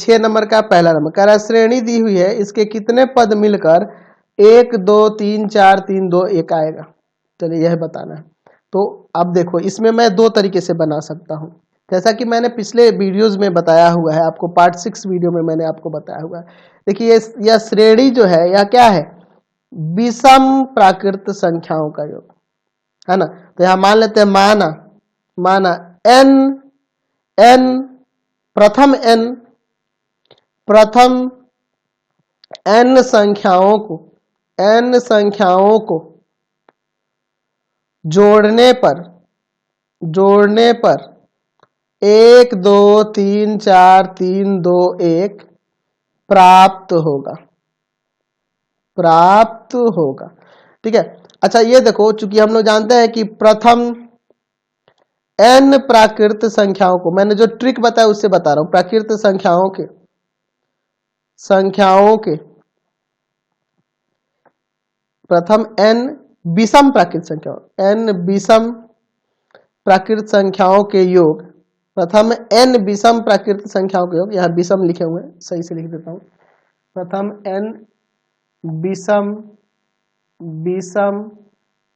6 number का पहला number कह रहा है श्रेणी दी हुई है, इसके कितने पद मिलकर 1 2 3 4 3 2 1 आएगा। चलिए यह बताना है। तो अब देखो इसमें मैं दो तरीके से बना सकता हूँ, जैसा कि मैंने पिछले वीडियोस में बताया हुआ है, आपको पार्ट 6 वीडियो में मैंने आपको बताया हुआ है। देखिए यह श्रेणी जो है यह क्या है, विषम प्राकृत संख्याओं का योग है ना। तो यहाँ मान लेते हैं माना n प्रथम n संख्याओं को जोड़ने पर 1 2 3 4 3 2 1 प्राप्त होगा। ठीक है। अच्छा ये देखो, चूंकि हम लोग जानते हैं कि प्रथम n प्राकृत संख्याओं को, मैंने जो ट्रिक बताया उससे बता रहा हूं, प्राकृत संख्याओं के प्रथम n विषम प्राकृत संख्याओं के योग, प्रथम n विषम प्राकृत संख्याओं के योग, यहाँ विषम लिखे हुए हैं, सही से लिख देता हूं, प्रथम n विषम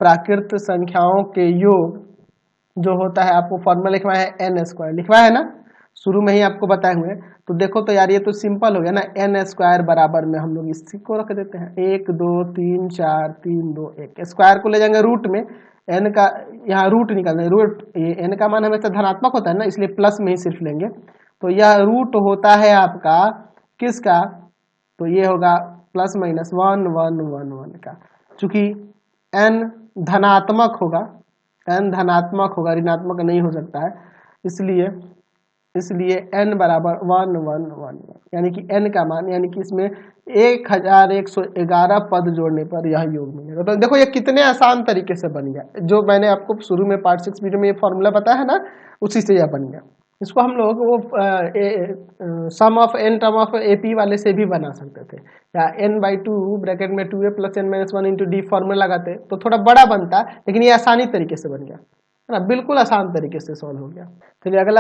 प्राकृत संख्याओं के योग जो होता है, आपको फॉर्मूला लिखवा है n स्क्वायर, लिखवा है ना, शुरू में ही आपको बताए हुए। तो देखो तो यार ये तो सिंपल हो गया ना, n स्क्वायर बराबर में हम लोग इसी को रख देते हैं 1 2 3 4 3 2 1, स्क्वायर को ले जाएंगे रूट में, n का यहाँ रूट निकालना है, रूट ये n का मान हमेशा धनात्मक होता है ना, इसलिए प्लस में ही सिर्फ लेंगे। तो यह रूट होता है आपका किसका, तो ये होगा प्लस माइनस 1 1 1 1 का, चूंकि n धनात्मक होगा, ऋणात्मक नहीं हो सकता है, इसलिए n बराबर 1 1 1 1, यानी कि n का मान, यानी कि इसमें 1111 पद जोड़ने पर यह योग मिलेगा। तो देखो ये कितने आसान तरीके से बन गया, जो मैंने आपको शुरू में पार्ट 6 वीडियो में ये फॉर्मूला बताया है ना, उसी से यह बन गया। इसको हम लोग वो sum of n term of AP वाले से भी बना सकते थे, या n/2 ब्रैकेट में 2a + n-1 into D formula लगाते तो थोड़ा बड़ा बनता, लेकिन ये आसानी तरीके से बन गया है ना, बिल्कुल आसान तरीके से सॉल्व हो गया। चलिए अगला